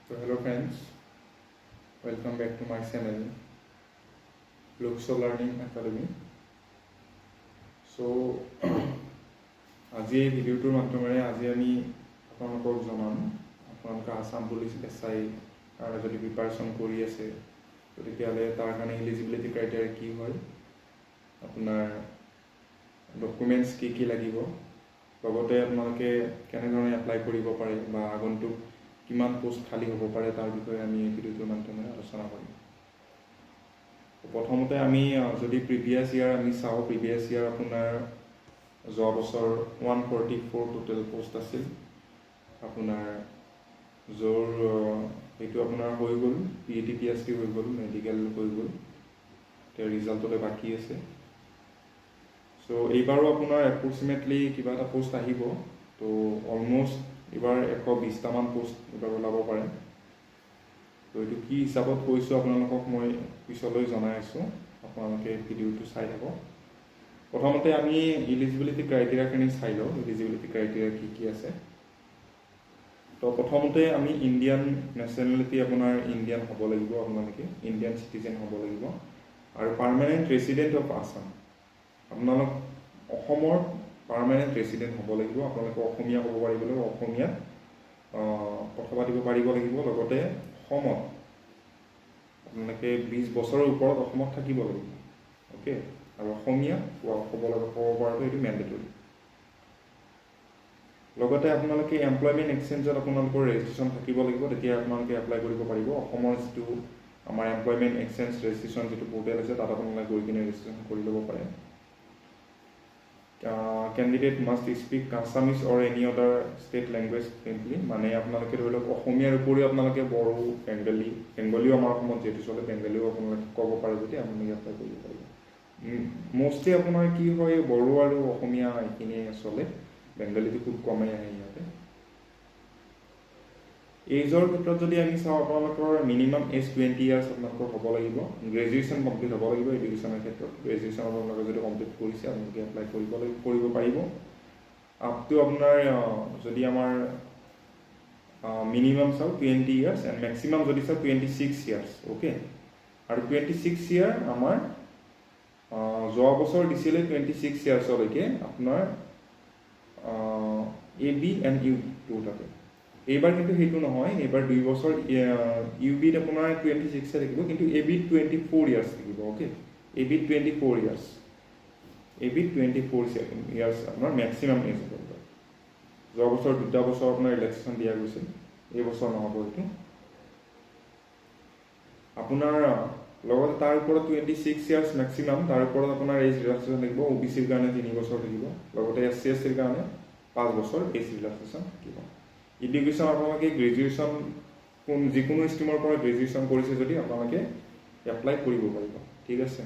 So hello friends, welcome back to my channel Luxo Learning Academy. So আজি এই ভিডিওটোৰ মাধ্যমেৰে আজি আমি আপোনালোকক জনাম আপোনালোকে আসাম পুলিচ এছআই আৰু যদি প্ৰিপাৰেশ্যন কৰি আছে তেতিয়াহ'লে তাৰ কাৰণে এলিজিবিলিটি ক্ৰাইটেৰিয়া কি হয়, আপোনাৰ ডকুমেণ্টছ কি লাগিব, লগতে আপোনালোকে কেনেধৰণে এপ্লাই কৰিব পাৰে বা আগন্তুক কিমান পোষ্ট খালী হ'ব পাৰে তাৰ বিষয়ে আমি এই ভিডিওটোৰ মাধ্যমেৰে আলোচনা কৰিম। প্ৰথমতে আমি যদি প্ৰিভিয়াছ ইয়াৰ আমি চাওঁ, প্ৰিভিয়াছ ইয়াৰ আপোনাৰ যোৱা বছৰ 144 টোটেল পোষ্ট আছিল আপোনাৰ, য'ৰ সেইটো আপোনাৰ হৈ গ'ল, PET PST হৈ গ'ল, মেডিকেল হৈ গ'ল, তেওঁৰ ৰিজাল্টতে বাকী আছে। চ' এইবাৰো আপোনাৰ এপ্ৰক্সিমেটলি কিবা এটা পোষ্ট আহিব, তো অলমষ্ট এইবাৰ 120টামান পোষ্ট এইবাৰ ওলাব পাৰে। তো এইটো কি হিচাপত কৈছোঁ আপোনালোকক মই পিছলৈ জনাই আছোঁ, আপোনালোকে ভিডিঅ'টো চাই থাকক। প্ৰথমতে আমি এলিজিবিলিটি ক্ৰাইটেৰিয়াখিনি চাই লওঁ, এলিজিবিলিটি ক্ৰাইটেৰিয়া কি আছে। তো প্ৰথমতে আমি ইণ্ডিয়ান নেশ্যনেলিটি আপোনাৰ ইণ্ডিয়ান হ'ব লাগিব, আপোনালোকে ইণ্ডিয়ান চিটিজেন হ'ব লাগিব, আৰু পাৰ্মানেণ্ট ৰেচিডেণ্ট অফ আসাম, আপোনালোক অসমৰ পাৰ্মানেণ্ট ৰেচিডেণ্ট হ'ব লাগিব। আপোনালোকে অসমীয়া ক'ব পাৰিব লাগিব, অসমীয়াত কথা পাতিব পাৰিব লাগিব, লগতে অসমত আপোনালোকে 20 বছৰৰ ওপৰত অসমত থাকিব লাগিব, অ'কে। আৰু অসমীয়া ক'ব পৰাটো এইটো মেণ্ডেটৰী। লগতে আপোনালোকে এমপ্লয়মেণ্ট এক্সচেঞ্জত আপোনালোকৰ ৰেজিষ্ট্ৰেশ্যন থাকিব লাগিব, তেতিয়া আপোনালোকে এপ্লাই কৰিব পাৰিব। অসমৰ যিটো আমাৰ এমপ্লয়মেণ্ট এক্সচেঞ্জ ৰেজিষ্ট্ৰেশ্যন যিটো পৰ্টেল আছে, তাত আপোনালোকে গৈ কিনে ৰেজিষ্ট্ৰেশ্যন কৰি ল'ব পাৰে। Candidate must speak Assamese or any other state language friendly, মানে আপোনালোকে ধৰি লওক অসমীয়াৰ উপৰিও আপোনালোকে বড়ো, বেংগলীও আমাৰ অসমত যিহেতু চলে, বেংগলীও আপোনালোকে ক'ব পাৰে যদি আপোনালোকে এপ্লাই কৰিব পাৰিব। মষ্টলি আপোনাৰ কি হয়, বড়ো আৰু অসমীয়া এইখিনিয়ে চলে, বেংগলীটো খুব কমেই আহে ইয়াতে। এইজৰ ক্ষেত্ৰত যদি আমি চাওঁ, আপোনালোকৰ মিনিমাম এজ 20 ইয়াৰ্ছ আপোনালোকৰ হ'ব লাগিব, গ্ৰেজুৱেশ্যন কমপ্লিট হ'ব লাগিব এডুকেশ্যনৰ ক্ষেত্ৰত। গ্ৰেজুৱেশ্যন আপোনালোকে যদি কমপ্লিট কৰিছে আপোনালোকে এপ্লাই কৰিব পাৰিব। আপ টু আপোনাৰ যদি আমাৰ মিনিমাম চাওঁ 20 ইয়াৰ্ছ এণ্ড মেক্সিমাম যদি চাওঁ 26 ইয়াৰ্ছ, অ'কে। আৰু 26 ইয়াৰ আমাৰ যোৱা বছৰ দিছিলে 26 ইয়াৰ্ছলৈকে আপোনাৰ AB এণ্ড UB দুটাতে। এইবাৰ কিন্তু সেইটো নহয়, এইবাৰ 2 বছৰ UBত আপোনাৰ 26 থাকিব, কিন্তু ABত 24 ইয়াৰ্ছ থাকিব, অ'কে। ABত 24 ইয়াৰ্ছ, ABত 24 ইয়াৰ্ছ আপোনাৰ মেক্সিমাম এজ হ'ব। যোৱা বছৰ 2টা বছৰ আপোনাৰ ৰিলেক্সেশ্যন দিয়া গৈছিল, এই বছৰ নহ'ব এইটো আপোনাৰ। লগতে তাৰ ওপৰত 26 ইয়াৰ্ছ মেক্সিমাম, তাৰ ওপৰত আপোনাৰ এজ ৰিলেক্সেশ্যন থাকিব। OBCৰ কাৰণে 3 বছৰ থাকিব, লগতে SC STৰ কাৰণে 5 বছৰ এজ ৰিলেক্সেশ্যন থাকিব। এডুকেশ্যন আপোনালোকে গ্ৰেজুৱেশ্যন যিকোনো ষ্ট্ৰীমৰ পৰা গ্ৰেজুৱেশ্যন কৰিছে যদি আপোনালোকে এপ্লাই কৰিব পাৰিব, ঠিক আছে।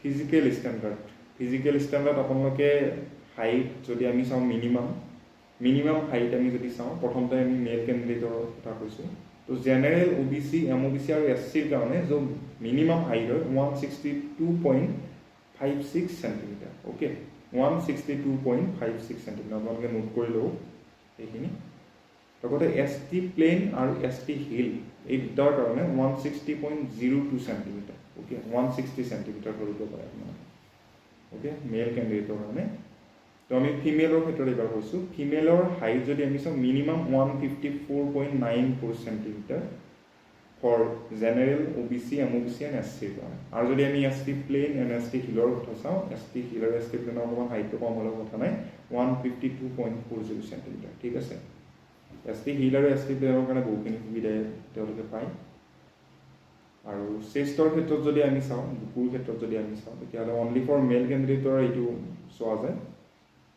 ফিজিকেল ষ্টেণ্ডাৰ্ড আপোনালোকে হাইট যদি আমি চাওঁ, মিনিমাম হাইট আমি যদি চাওঁ, প্ৰথমতে আমি মেল কেণ্ডিডেটৰ কথা কৈছোঁ। তো জেনেৰেল, OBC, MOBC আৰু SCৰ কাৰণে য'ত মিনিমাম হাইট হয় 162.56 চেণ্টিমিটাৰ, অ'কে। 162.56 চেণ্টিমিটাৰ আপোনালোকে নোট কৰি লওক এইখিনি। লগতে ST প্লেইন আৰু ST হিল এই দুটাৰ কাৰণে 160.02 চেণ্টিমিটাৰ, অ'কে। 160 চেণ্টিমিটাৰ ধৰিব পাৰে আপোনালোকে, অ'কে, মেল কেণ্ডিডেটৰ কাৰণে। তো আমি ফিমেলৰ ক্ষেত্ৰত এইবাৰ কৈছোঁ, ফিমেলৰ হাইট যদি আমি চাওঁ minimum 154.94 centimetre for general, OBC, MOBC and SCৰ কাৰণে। আৰু যদি আমি ST প্লেইন এণ্ড ST হিলৰ কথা চাওঁ, ST হিল আৰু ST প্লেইনৰ অকণমান হাইটটো কম হ'লেও কথা নাই, 152.40 চেণ্টিমিটাৰ, ঠিক আছে। ST হিল আৰু ST প্লেইনৰ কাৰণে বহুখিনি সুবিধাই তেওঁলোকে পায়। আৰু চেষ্টৰ ক্ষেত্ৰত যদি আমি চাওঁ, বুকুৰ ক্ষেত্ৰত যদি আমি চাওঁ, তেতিয়াহ'লে অনলি ফৰ মেল কেণ্ডিডেটৰ এইটো চোৱা যায়।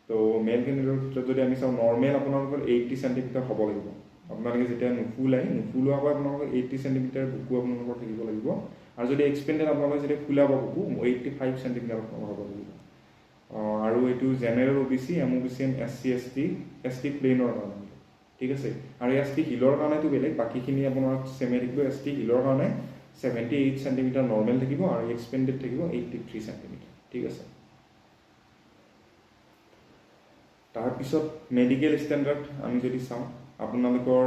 তো মেল কেণ্ডিডেটৰ ক্ষেত্ৰত যদি আমি চাওঁ, নৰ্মেল আপোনালোকৰ 80 চেণ্টিমিটাৰ হ'ব লাগিব। আপোনালোকে যেতিয়া নুফুলোৱাকৈ আপোনালোকৰ 80 চেণ্টিমিটাৰ বুকু আপোনালোকৰ থাকিব লাগিব। আৰু যদি এক্সপেণ্ডেড আপোনালোকে যেতিয়া ফুলাব বুকু 85 চেণ্টিমিটাৰ আপোনালোকৰ হ'ব লাগিব। আৰু এইটো general, OBC, MOBC and ST প্লেইনৰ কাৰণে, ঠিক আছে। আৰু ST হিলৰ কাৰণেতো বেলেগ, বাকীখিনি আপোনাৰ চেমে থাকিব। ST হিলৰ কাৰণে 78 চেণ্টিমিটাৰ নৰ্মেল থাকিব আৰু এক্সপেণ্ডেড থাকিব 83 চেণ্টিমিটাৰ, ঠিক আছে। তাৰপিছত মেডিকেল ষ্টেণ্ডাৰ্ড আমি যদি চাওঁ, আপোনালোকৰ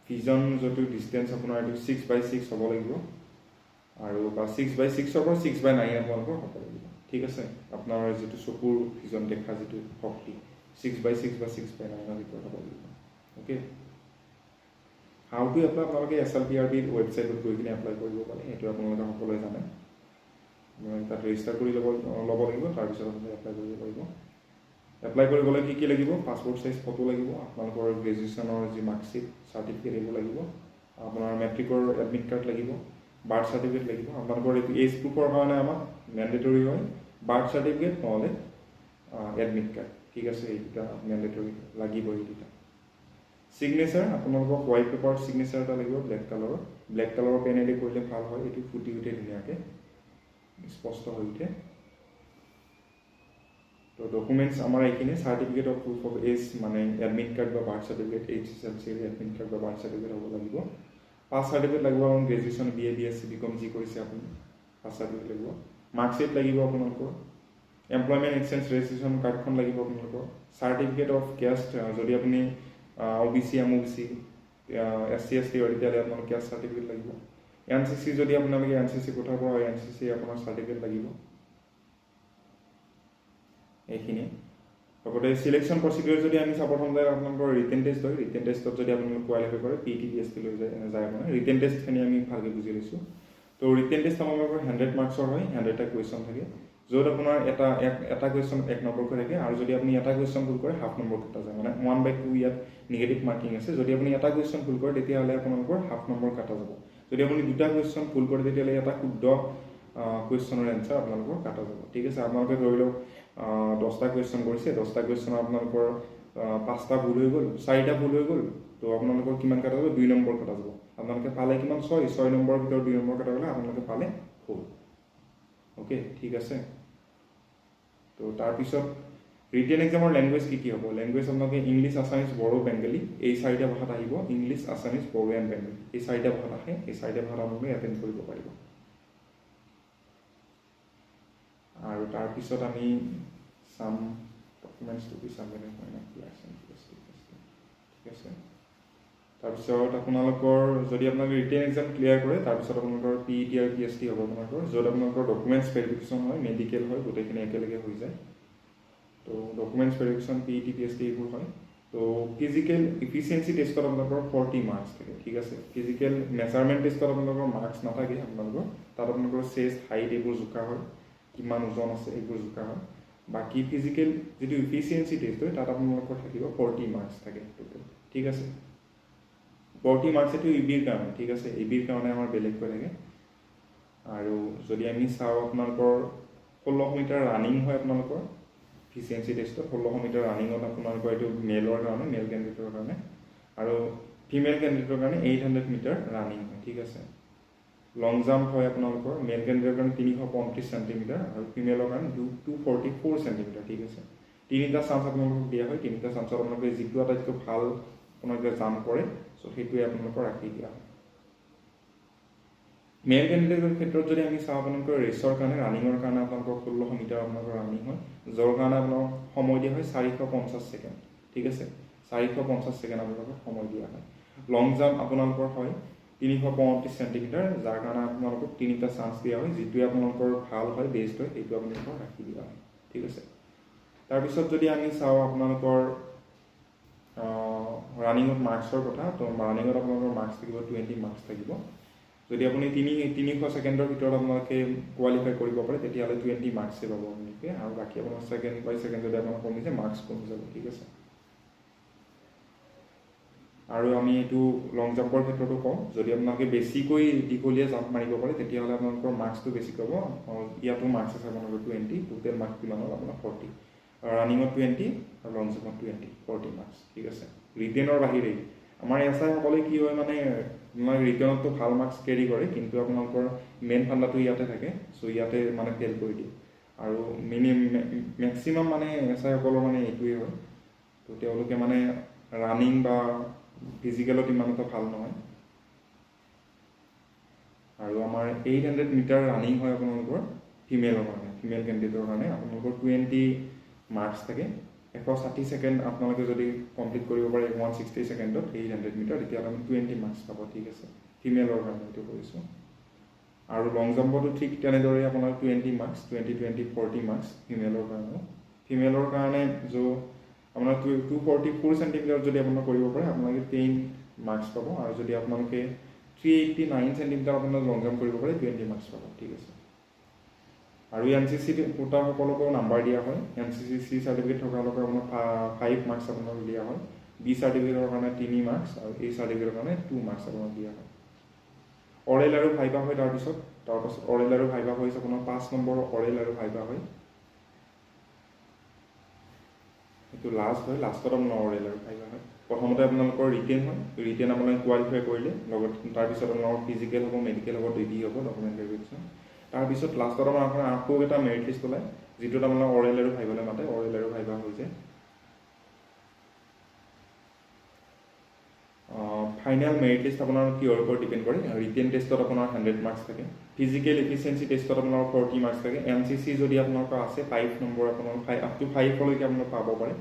ভিজন যিটো ডিষ্টেঞ্চ আপোনাৰ এইটো 6/6 হ'ব লাগিব আৰু বা 6/6 পৰা 6/9 আপোনালোকৰ হ'ব লাগিব ঠিক আছে আপোনাৰ যিটো চকুৰ ভিজন দেখা যিটো শক্তি 6/6 বা 6/9 ভিতৰত হ'ব লাগিব ওকে হাউ টু এপ্লাই আপোনালোকে SLPRB ৱেবছাইটত গৈ কিনে এপ্লাই কৰিব পাৰে এইটো আপোনালোকে সকলোৱে জানে তাত ৰেজিষ্টাৰ কৰি ল'ব লাগিব তাৰপিছত আপোনালোকে এপ্লাই কৰিব পাৰিব এপ্লাই কৰিবলৈ কি লাগিব পাছপোৰ্ট সাইজ ফটো লাগিব আপোনালোকৰ গ্ৰেজুৱেশ্যনৰ যি মাৰ্কশ্বিট চাৰ্টিফিকেট এইবোৰ লাগিব আপোনাৰ মেট্ৰিকৰ এডমিট কাৰ্ড লাগিব বাৰ্থ চাৰ্টিফিকেট লাগিব আপোনালোকৰ এইটো এজ প্ৰুফৰ কাৰণে আমাক মেণ্ডেটৰী হয় বাৰ্থ চাৰ্টিফিকেট নহ'লে এডমিট কাৰ্ড ঠিক আছে এইটা মেণ্ডেটৰী লাগিব এইটা সিগনেচাৰ আপোনালোকৰ হোৱাইট পেপাৰত সিগনেচাৰ এটা লাগিব ব্লেক কালাৰৰ পেনেদি কৰিলে ভাল হয় এইটো ফুটি উঠে ধুনীয়াকৈ স্পষ্ট হৈ উঠে তো ডকুমেণ্টছ আমাৰ এইখিনি certificate of proof of age মানে এডমিট কাৰ্ড বা birth certificate HSLC admit card বা বাৰ্থ চাৰ্টিফিকেট হ'ব লাগিব পাছ চাৰ্টিফিকেট লাগিব আপোনাৰ গ্ৰেজুৱেশ্যন BA BSc BCom যি কৰিছে আপুনি পাছ চাৰ্টিফিকেট লাগিব মাৰ্কশ্বিট লাগিব আপোনালোকৰ এমপ্লয়মেণ্ট এক্সচেঞ্জ ৰেজিষ্ট্ৰেশ্যন কাৰ্ডখন লাগিব আপোনালোকৰ চাৰ্টিফিকেট অফ কেষ্ট যদি আপুনি OBC MOBC SC ST তেতিয়াহ'লে আপোনালোকৰ কেষ্ট চাৰ্টিফিকেট লাগিব NCC যদি আপোনালোকে NCC কোঠাৰ পৰা হয় NCC আপোনাৰ চাৰ্টিফিকেট লাগিব এইখিনি লগতে সিলেকশ্যন প্ৰচিডিউৰ যদি আমি প্ৰথমতে আপোনালোকৰ ৰিটেন টেষ্ট হয় ৰিটেন টেষ্টত যদি আপোনালোক কোৱালিফাই কৰে PET PST লৈ যায় মানে ৰিটেন টেষ্টখিনি আমি ভালকৈ বুজি লৈছোঁ তো ৰিটেন টেষ্ট আপোনালোকৰ 100 মাৰ্কছৰ হয় 100টা কুৱেশ্যন থাকে য'ত আপোনাৰ এটা কুৱেশ্যন 1 নম্বৰকৈ থাকে আৰু যদি আপুনি এটা কুৱেশ্যন ভুল কৰে হাফ নম্বৰ কটা যায় মানে 1/2 ইয়াত নিগেটিভ মাৰ্কিং আছে যদি আপুনি এটা কুৱেশ্যন ভুল কৰে তেতিয়াহ'লে আপোনালোকৰ হাফ নম্বৰ কটা যাব যদি আপুনি দুটা কুৱেশ্যন ভুল কৰে তেতিয়াহ'লে এটা শুদ্ধ কুৱেশ্যনৰ এনচাৰ আপোনালোকৰ কাটা যাব ঠিক আছে আপোনালোকে ধৰি লওক 10টা কুৱেশ্যন কৰিছে 10টা কুৱেশ্যনৰ আপোনালোকৰ 5টা ভুল হৈ গ'ল 4টা ভুল হৈ গ'ল তো আপোনালোকৰ কিমান কাটা যাব 2 নম্বৰ কাটা যাব আপোনালোকে পালে কিমান 6 নম্বৰৰ ভিতৰত 2 নম্বৰ কাটা গ'লে আপোনালোকে পালে 4 ওকে ঠিক আছে তো তাৰপিছত ৰিটেন এক্সামৰ লেংগুৱেজ কি হ'ব লেংগুৱেজ আপোনালোকে ইংলিছ আছামিজ বড়ো বেংগলী এই 4টা ভাষাত আহিব ইংলিছ আছামিজ বড়ো এণ্ড বেংগলী এই 4টা ভাষাত আহে এই 4টা ভাষাত আপোনালোকে এটেণ্ড কৰিব পাৰিব আৰু তাৰপিছত আমি সাম ডকুমেণ্টছ টু বি সাবমিটেড হয় না ঠিক আছে তাৰপিছত আপোনালোকৰ যদি আপোনালোকে ৰিটেন এক্সাম ক্লিয়াৰ কৰে তাৰপিছত আপোনালোকৰ PET আৰু PST হ'ব আপোনালোকৰ য'ত আপোনালোকৰ ডকুমেণ্টছ ভেৰিফিকেশ্যন হয় মেডিকেল হয় গোটেইখিনি একেলগে হৈ যায় তো ডকুমেণ্টছ ভেৰিফিকেশ্যন PET PST এইবোৰ হয় তো ফিজিকেল ইফিচিয়েঞ্চি টেষ্টত আপোনালোকৰ 40 মাৰ্কছ থাকে ঠিক আছে ফিজিকেল মেজাৰমেণ্ট টেষ্টত আপোনালোকৰ মাৰ্কছ নাথাকে আপোনালোকৰ তাত আপোনালোকৰ চেষ্ট হাইট এইবোৰ জোখা হয় কিমান ওজন আছে এইবোৰ জোখা হয় বাকি ফিজিকেল যেটো ইফিচিয়েঞ্চি টেষ্ট হয় তাত আপোনালোকৰ থাকিব 40 মাৰ্কছ থাকে টোটাল ঠিক আছে 40 মাৰ্কছ এটো ইবিৰ কাৰণে ঠিক আছে ইবিৰ কাৰণে আমাৰ বেলেগ কৰি থাকে আৰু যদি আমি চাও আপোনালোকৰ 16 মিটাৰ ৰানিং হয় আপোনালোকৰ ইফিচিয়েঞ্চি টেষ্টত 16 মিটাৰ ৰানিঙত আপোনালোকৰ এটো মেলৰ কাৰণে মেল ক্যান্ডিডেটৰ কাৰণে আৰু ফিমেল ক্যান্ডিডেটৰ কাৰণে 800 মিটাৰ ৰানিং হয় ঠিক আছে লং জাম্প হয় আপোনালোকৰ মেল ক্যান্ডিডেটৰ কাৰণে 335 সেন্টিমিটাৰ আৰু ফিমেলৰ কাৰণে 244 সেন্টিমিটাৰ ঠিক আছে তিনিটা চান্স আপোনালোকক দিয়া হয় তিনিটা চান্সত আপোনালোকে যিটো আটাইতকৈ ভাল আপোনালোকে জাম্প কৰে সো সেইটোৱে আপোনালোকক ৰাখি দিয়া হয় মেল ক্যান্ডিডেটৰ ক্ষেত্ৰত যদি আমি চাওঁ আপোনালোকৰ ৰেচৰ কাৰণে ৰানিঙৰ কাৰণে আপোনালোকৰ 16 মিটাৰ আপোনালোকৰ ৰানিং হয় যাৰ কাৰণে আপোনালোকক সময় দিয়া হয় 450 সেকেন্ড ঠিক আছে 450 সেকেন্ড আপোনালোকক সময় দিয়া হয় লং জাম্প আপোনালোকৰ হয় 335 সেন্টিমিটাৰ যাৰ কাৰণে আপোনালোকক তিনিটা চান্স দিয়া হয় যেটো আপোনালোকৰ ভাল হয় বেষ্ট হয় এইটো আপোনালোকক ৰাখি দিয়া হয় ঠিক আছে তাৰ পিছত যদি আমি চাওঁ আপোনালোকৰ ৰানিঙত মাৰ্কছৰ কথা তো ৰানিঙত আপোনালোকৰ মাৰ্কছ থাকিব 20 মাৰ্কছ থাকিব যদি আপুনি 300 সেকেন্ডৰ ভিতৰত আপোনালোকে কোৱালিফাই কৰিব পাৰে তেতিয়াহ'লে 20 মাৰ্কছ পাব আপোনালোকে আৰু বাকি আপোনাৰ সেকেন্ড বাই সেকেন্ড যদি আপোনালোকৰ কমিছে মাৰ্কছ কমি যাব ঠিক আছে আৰু আমি এটো লং জাম্পৰ ক্ষেত্ৰটো কম যদি আপোনালোকে বেছিকৈ দীঘলীয়া জাম্প মাৰিব পাৰে তেতিয়াহ'লে আপোনালোকৰ মাৰ্কছটো বেছি পাব ইয়াতো মাৰ্কছ আছে আপোনালোকৰ 20 টোটেল মাৰ্কছ কিমান হ'ল আপোনাৰ 40 ৰানিঙত 20 আৰু লং জাম্পত 40 মাৰ্কছ ঠিক আছে ৰিটেনৰ বাহিৰে আমাৰ এছআই সকলে কি হয় মানে মই ৰিটেনতো ভাল মাৰ্কছ কেৰি কৰে কিন্তু আপোনালোকৰ মেইন ফান্ডাটো ইয়াতে থাকে সো ইয়াতে মানে ফেল কৰি দিয়ে আৰু মেক্সিমাম মানে এছআই সকলৰ মানে এইটোৱে হয় তো তেওঁলোকে মানে ৰানিং বা ফিজিকেলত ইমান এটা ভাল নহয় আৰু আমাৰ 800 মিটাৰ ৰানিং হয় আপোনালোকৰ ফিমেলৰ কাৰণে ফিমেল ক্যান্ডিডেটৰ কাৰণে আপোনালোকৰ 20 মাৰ্কছ থাকে 160 সেকেন্ড আপোনালোকে যদি কমপ্লিট কৰিব পাৰে 160 সেকেন্ডত 800 মিটাৰ তেতিয়াহ'লে আমি 20 মাৰ্কছ পাব ঠিক আছে ফিমেলৰ কাৰণে এইটো কৰিছোঁ আৰু লং জাম্পতো ঠিক তেনেদৰে আপোনাৰ 20 মাৰ্কছ 20 40 মাৰ্কছ ফিমেলৰ কাৰণে আপোনাৰ 244 সেন্টিমিটাৰ যদি আপোনালোকে কৰিব পাৰে আপোনালোকে 10 মাৰ্কছ পাব আৰু যদি আপোনালোকে 389 সেন্টিমিটাৰ আপোনাৰ লং জাম্প কৰিব পাৰে 20 মাৰ্কছ পাব ঠিক আছে আৰু এনচিচি কোটা সকলকো নাম্বাৰ দিয়া হয় এনচিচি সি সাৰ্টিফিকেট থকালৈকে আপোনাৰ 5 মাৰ্কছ আপোনাক দিয়া হয় বি সাৰ্টিফিকেটৰ কাৰণে 3 মাৰ্কছ আৰু এ সাৰ্টিফিকেটৰ কাৰণে 2 মাৰ্কছ আপোনাক দিয়া হয় অৰেল আৰু ভাইভা হয় তাৰপিছত অৰেল আৰু ভাইভা হৈছে আপোনাৰ 5 নম্বৰ অৰেল আৰু ভাইভা হয় এইটো লাষ্টত আপোনাৰ অৰেল আৰু ভাইভা হয় প্ৰথমতে আপোনালোকৰ ৰিটেন হয় ৰিটেন আপোনালোকে কোৱালিফাই কৰিলে লগত তাৰপিছত আপোনালোকৰ ফিজিকেল হ'ব মেডিকেল হ'ব ডিডি হ'ব ডকুমেণ্ট ভেৰিফিকেশ্যন তাৰপিছত লাষ্টত আপোনাৰ আকৌ এটা মেৰিট লিষ্ট ওলায় যিটোত আপোনালোক অৰেল আৰু ভাইভালৈ মাতে অৰেল আৰু ভাইভা হৈ যায় ফাইনেল মেৰিট লিষ্ট আপোনাৰ কিহৰ ওপৰত ডিপেণ্ড কৰে ৰিটেন টেষ্টত আপোনাৰ 100 মাৰ্কছ থাকে ফিজিকেল এফিচিয়েঞ্চি টেষ্টত আপোনাৰ 40 মাৰ্কছ থাকে এনচিচি যদি আপোনালোকৰ আছে 5 নম্বৰ আপোনাৰ 5 আপ টু 5 লৈকে আপোনালোক পাব পাৰে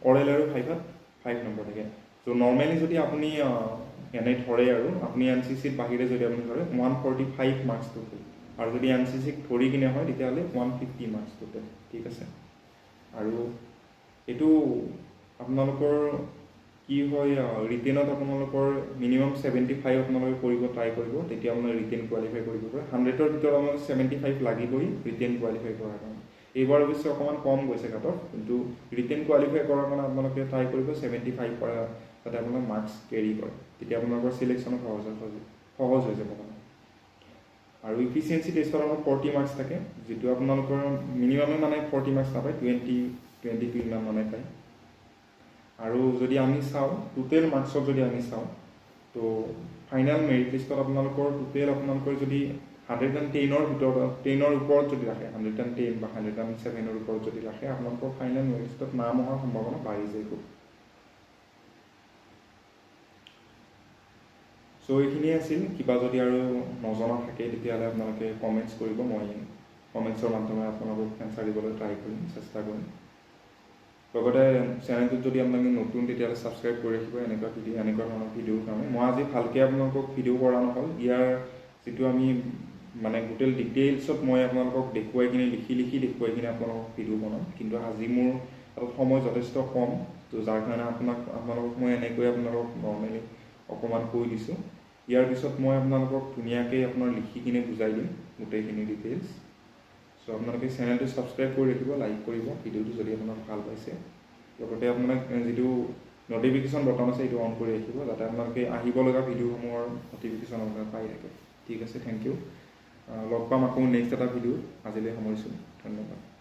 অৰেল আৰু ভাইভাত 5 নম্বৰ থাকে চ' নৰ্মেলি যদি আপুনি এনে ধৰে আৰু আপুনি এনচিচিত বাহিৰে যদি আপুনি ধৰে 145 মাৰ্কছ টোটেল আৰু যদি এনচিচিক ধৰি কিনে হয় তেতিয়াহ'লে 150 মাৰ্কছ টোটেল ঠিক আছে আৰু এইটো আপোনালোকৰ কি হয় ৰিটেনত আপোনালোকৰ মিনিমাম 75 আপোনালোকে কৰিব ট্ৰাই কৰিব তেতিয়া আপোনালোকে ৰিটেন কোৱালিফাই কৰিব পাৰে 100ৰ ভিতৰত আপোনালোকে 75 লাগিবই ৰিটেন কোৱালিফাই কৰাৰ কাৰণে এইবাৰ অৱশ্যে অকণমান কম গৈছে কাটত কিন্তু ৰিটেন কোৱালিফাই কৰাৰ কাৰণে আপোনালোকে ট্ৰাই কৰিব 75 কৰা যাতে আপোনালোকে মাৰ্কছ কেৰি কৰে তেতিয়া আপোনালোকৰ চিলেকশ্যনত সহজ হৈ যাব আৰু ইফিচিয়েঞ্চি টেষ্টত আপোনাৰ 40 মাৰ্কছ থাকে যিটো আপোনালোকৰ মিনিমামে মানে 40 মাৰ্কছ নাপায় 22 ইমান মানে পায় আৰু যদি আমি চাওঁ টোটেল মাৰ্কছত যদি আমি চাওঁ তো ফাইনেল মেৰিট লিষ্টত আপোনালোকৰ টোটেল আপোনালোকৰ যদি 110ৰ ভিতৰত 10ৰ ওপৰত যদি ৰাখে 110 বা 107ৰ ওপৰত যদি ৰাখে আপোনালোকৰ ফাইনেল মেৰিট লিষ্টত নাম অহাৰ সম্ভাৱনা বাঢ়ি যায় খুব চ' এইখিনিয়ে আছিল কিবা যদি আৰু নজনা থাকে তেতিয়াহ'লে আপোনালোকে কমেণ্টছ কৰিব মই কমেণ্টছৰ মাধ্যমে আপোনালোকক এনচাৰ দিবলৈ ট্ৰাই কৰিম চেষ্টা কৰিম লগতে চেনেলটোত যদি আপোনালোকে নতুন তেতিয়াহ'লে ছাবস্ক্ৰাইব কৰি ৰাখিব এনেকুৱা ধৰণৰ ভিডিঅ'ৰ কাৰণে মই আজি ভালকৈ আপোনালোকক ভিডিঅ' কৰা নহ'ল ইয়াৰ যিটো আমি মানে গোটেই ডিটেইলছত মই আপোনালোকক দেখুৱাই কিনে লিখি দেখুৱাই কিনে আপোনালোকক ভিডিঅ' বনাম কিন্তু আজি মোৰ হাতত সময় যথেষ্ট কম তো যাৰ কাৰণে আপোনালোকক মই এনেকৈ আপোনালোকক নৰ্মেলি অকণমান কৈ দিছোঁ ইয়াৰ পিছত মই আপোনালোকক ধুনীয়াকৈ আপোনাৰ লিখি কিনে বুজাই দিম গোটেইখিনি ডিটেইলছ চ' আপোনালোকে চেনেলটো ছাবস্ক্ৰাইব কৰি ৰাখিব লাইক কৰিব ভিডিঅ'টো যদি আপোনাক ভাল পাইছে লগতে আপোনাক যিটো নটিফিকেশ্যন বটন আছে সেইটো অন কৰি ৰাখিব যাতে আপোনালোকে আহিব লগা ভিডিঅ'সমূহৰ নটিফিকেশ্যন আপোনালোকে পাই থাকে ঠিক আছে থেংক ইউ লগ পাম আকৌ নেক্সট এটা ভিডিঅ' আজিলৈ সামৰিছোঁ ধন্যবাদ